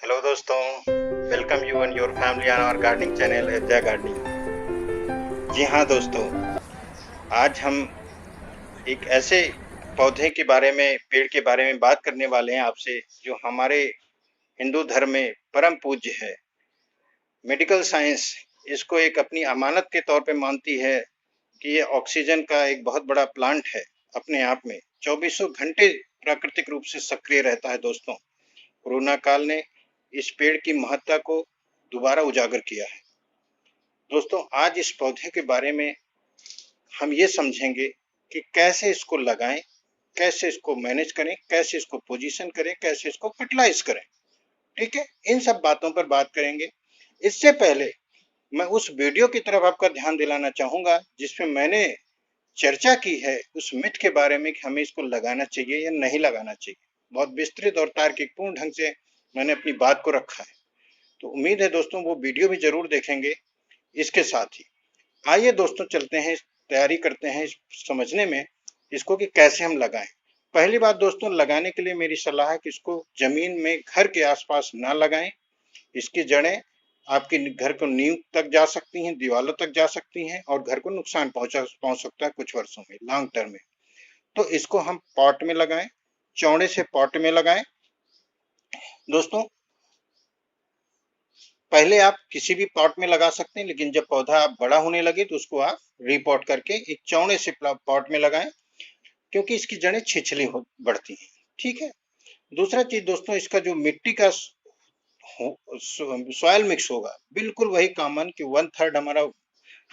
Hello दोस्तों, welcome you and your family on our gardening channel Ayodhya gardening. जी हाँ दोस्तों, आज हम एक ऐसे पौधे के बारे में, पेड़ के बारे में बात करने वाले हैं आपसे, जो हमारे हिंदू धर्म में परम पूज्य है। मेडिकल साइंस इसको एक अपनी अमानत के तौर पे मानती है कि ये ऑक्सीजन का एक बहुत बड़ा प्लांट है। अपने आप में चौबीसों घंटे प्राकृतिक रूप से सक्रिय रहता है। दोस्तों, कोरोना काल ने इस पेड़ की महत्ता को दोबारा उजागर किया है। दोस्तों, आज इस पौधे के बारे में हम ये समझेंगे कि कैसे इसको लगाएं, कैसे इसको मैनेज करें, कैसे इसको पोजीशन करें, कैसे इसको फर्टिलाइज करें। ठीक है, इन सब बातों पर बात करेंगे। इससे पहले मैं उस वीडियो की तरफ आपका ध्यान दिलाना चाहूंगा जिसमें मैंने चर्चा की है उस मिथ के बारे में कि हमें इसको लगाना चाहिए या नहीं लगाना चाहिए। बहुत विस्तृत और तार्किकपूर्ण ढंग से मैंने अपनी बात को रखा है। तो उम्मीद है दोस्तों वो वीडियो भी जरूर देखेंगे। इसके साथ ही आइए दोस्तों चलते हैं, तैयारी करते हैं इस समझने में इसको कि कैसे हम लगाएं। पहली बात दोस्तों, लगाने के लिए मेरी सलाह है कि इसको जमीन में घर के आसपास ना लगाएं। इसकी जड़ें आपके घर को नींव तक जा सकती हैं, दीवालों तक जा सकती हैं और घर को नुकसान पहुंच सकता है कुछ वर्षों में, लॉन्ग टर्म में। तो इसको हम पॉट में लगाएं, चौड़े से पॉट में लगाएं। दोस्तों, पहले आप किसी भी पॉट में लगा सकते हैं, लेकिन जब पौधा आप बड़ा होने लगे तो उसको आप रीपॉट करके एक चौड़े से पॉट में लगाएं, क्योंकि इसकी जड़ें छिछली बढ़ती हैं। ठीक है। दूसरा चीज दोस्तों, इसका जो मिट्टी का सॉयल मिक्स होगा बिल्कुल वही कॉमन कि 1/3 हमारा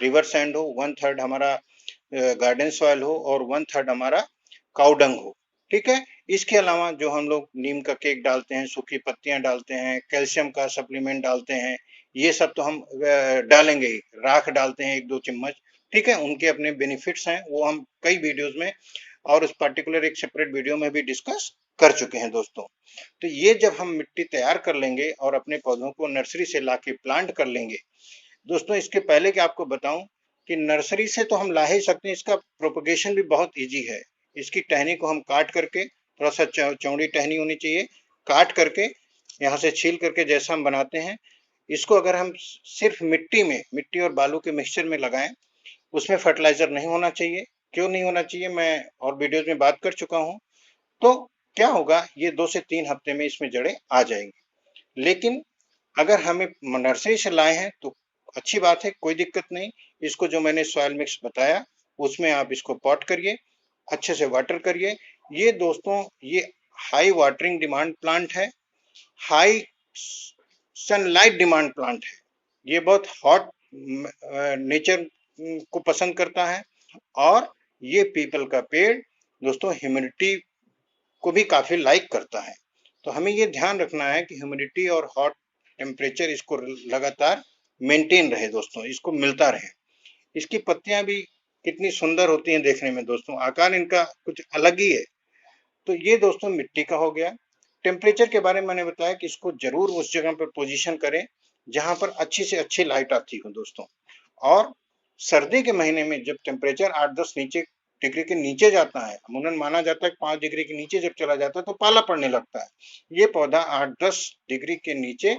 रिवर सैंड हो, 1/3 हमारा गार्डन सॉयल हो और 1/3 हमारा काउडंग हो। ठीक है। इसके अलावा जो हम लोग नीम का केक डालते हैं, सूखी पत्तियां डालते हैं, कैल्शियम का सप्लीमेंट डालते हैं, ये सब तो हम डालेंगे ही। राख डालते हैं 1-2 चम्मच। ठीक है, उनके अपने बेनिफिट्स हैं, वो हम कई वीडियोस में और उस पर्टिकुलर एक सेपरेट वीडियो में भी डिस्कस कर चुके हैं दोस्तों। तो ये जब हम मिट्टी तैयार कर लेंगे और अपने पौधों को नर्सरी से लाके प्लांट कर लेंगे दोस्तों, इसके पहले कि आपको बताऊं कि नर्सरी से तो हम ला ही सकते हैं, इसका प्रोपगेशन भी बहुत इजी है। इसकी टहनी को हम काट करके, थोड़ा सा चौड़ी टहनी होनी चाहिए, काट करके यहाँ से छील करके जैसा हम बनाते हैं, इसको अगर हम सिर्फ मिट्टी और बालू के मिक्सचर में लगाएं, उसमें फर्टिलाइजर नहीं होना चाहिए। क्यों नहीं होना चाहिए, मैं और वीडियोज में बात कर चुका हूँ। तो क्या होगा, ये 2 से 3 हफ्ते में इसमें जड़ें आ जाएंगी। लेकिन अगर हमें नर्सरी से लाए हैं तो अच्छी बात है, कोई दिक्कत नहीं। इसको जो मैंने सॉयल मिक्स बताया उसमें आप इसको पॉट करिए, अच्छे से वाटर करिए। ये दोस्तों, ये हाई वाटरिंग डिमांड प्लांट है, हाई सनलाइट डिमांड प्लांट है। ये बहुत हॉट नेचर को पसंद करता है। और ये पीपल का पेड़ दोस्तों ह्यूमिडिटी को भी काफी लाइक करता है। तो हमें ये ध्यान रखना है कि ह्यूमिडिटी और हॉट टेम्परेचर इसको लगातार मेंटेन रहे दोस्तों, इसको मिलता रहे। इसकी पत्तियां भी कितनी सुंदर होती हैं देखने में दोस्तों, आकार इनका कुछ अलग ही है। तो ये दोस्तों मिट्टी का हो गया। टेम्परेचर के बारे में मैंने बताया कि इसको जरूर उस जगह पर पोजीशन करें जहां पर अच्छी से अच्छी लाइट आती हो दोस्तों। और सर्दी के महीने में जब टेम्परेचर 8-10 डिग्री के नीचे जाता है, अमूमन माना जाता है 5 डिग्री के नीचे जब चला जाता है तो पाला पड़ने लगता है। ये पौधा 8-10 डिग्री के नीचे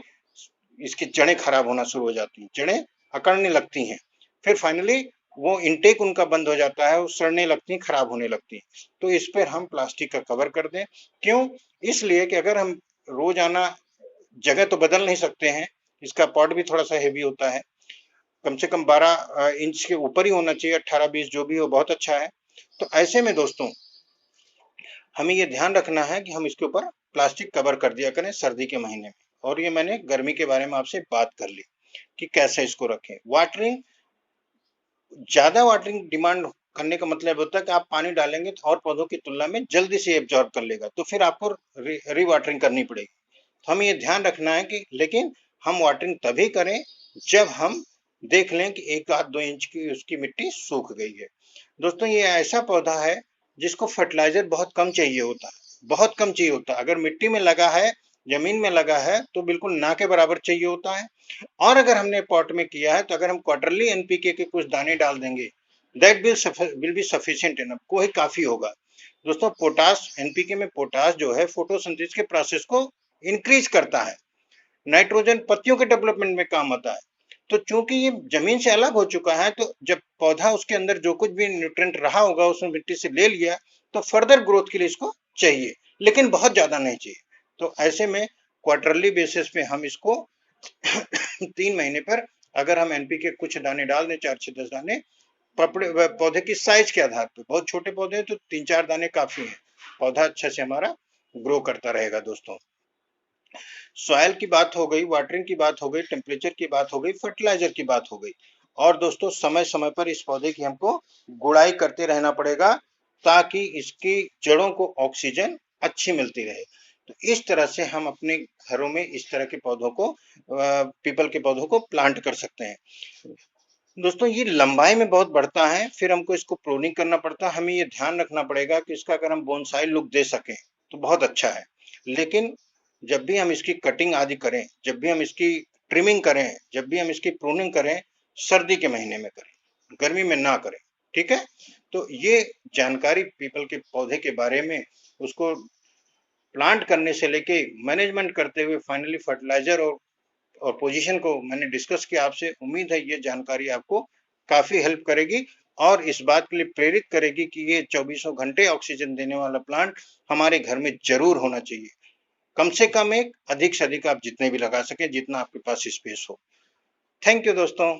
इसकी जड़ें खराब होना शुरू हो जाती हैं, जड़ें अकड़ने लगती हैं, फिर फाइनली वो इनटेक उनका बंद हो जाता है, वो सड़ने लगती हैं, खराब होने लगती हैं। तो इस पर हम प्लास्टिक का कवर कर दें। क्यों? इसलिए कि अगर हम रोजाना जगह तो बदल नहीं सकते हैं, इसका पॉट भी थोड़ा सा हेवी होता है, कम से कम 12 इंच के ऊपर ही होना चाहिए, 18-20 जो भी हो बहुत अच्छा है। तो ऐसे में दोस्तों हमें ये ध्यान रखना है कि हम इसके ऊपर प्लास्टिक कवर कर दिया करें सर्दी के महीने में। और ये मैंने गर्मी के बारे में आपसे बात कर ली कि कैसे इसको रखें। वाटरिंग, ज्यादा वाटरिंग डिमांड करने का मतलब होता है कि आप पानी डालेंगे तो और पौधों की तुलना में जल्दी से एब्जॉर्ब कर लेगा, तो फिर आपको री वाटरिंग करनी पड़ेगी। तो हमें ये ध्यान रखना है कि लेकिन हम वाटरिंग तभी करें जब हम देख लें कि 1-2 इंच की उसकी मिट्टी सूख गई है। दोस्तों, ये ऐसा पौधा है जिसको फर्टिलाइजर बहुत कम चाहिए होता है, बहुत कम चाहिए होता है। अगर मिट्टी में लगा है, जमीन में लगा है तो बिल्कुल ना के बराबर चाहिए होता है। और अगर हमने पॉट में किया है तो अगर हम क्वार्टरली एनपीके के कुछ दाने डाल देंगे, that will be sufficient enough, को ही काफी होगा। दोस्तों, पोटास, एनपीके में पोटास जो है फोटोसिंथेसिस के प्रोसेस को इंक्रीज करता है। नाइट्रोजन पत्तियों के डेवलपमेंट में काम आता है। तो चूंकि ये जमीन से अलग हो चुका है, तो जब पौधा उसके अंदर जो कुछ भी न्यूट्रिएंट रहा होगा उसने मिट्टी से ले लिया, तो फर्दर ग्रोथ के लिए इसको चाहिए, लेकिन बहुत ज्यादा नहीं चाहिए। तो ऐसे में क्वार्टरली बेसिस पे हम इसको 3 महीने पर अगर हम एनपीके कुछ दाने डाल दें, 4 से 10 दाने, पौधे की साइज के आधार पर, बहुत छोटे पौधे हैं तो 3-4 दाने काफी है, पौधा अच्छा से हमारा ग्रो करता रहेगा दोस्तों। सॉइल की बात हो गई, वाटरिंग की बात हो गई, टेम्परेचर की बात हो गई, फर्टिलाइजर की बात हो गई, और दोस्तों समय समय पर इस पौधे की हमको गुड़ाई करते रहना पड़ेगा ताकि इसकी जड़ों को ऑक्सीजन अच्छी मिलती रहे। तो इस तरह से हम अपने घरों में इस तरह के पौधों को, पीपल के पौधों को प्लांट कर सकते हैं दोस्तों। ये लंबाई में बहुत बढ़ता है, फिर हमको इसको प्रूनिंग करना पड़ता है, हमें ये ध्यान रखना पड़ेगा कि इसका अगर हम बोनसाई लुक दे सकें तो बहुत अच्छा है, लेकिन जब भी हम इसकी कटिंग आदि करें, जब भी हम इसकी ट्रिमिंग करें, जब भी हम इसकी प्रूनिंग करें, सर्दी के महीने में करें, गर्मी में ना करें, ठीक है। तो ये जानकारी पीपल के पौधे के बारे में, उसको प्लांट करने से लेके मैनेजमेंट करते हुए फाइनली फर्टिलाइजर और पोजीशन को मैंने डिस्कस किया आपसे। उम्मीद है ये जानकारी आपको काफी हेल्प करेगी और इस बात के लिए प्रेरित करेगी कि ये 24 घंटे ऑक्सीजन देने वाला प्लांट हमारे घर में जरूर होना चाहिए। कम से कम एक, अधिक से अधिक आप जितने भी लगा सके, जितना आपके पास स्पेस हो। थैंक यू दोस्तों।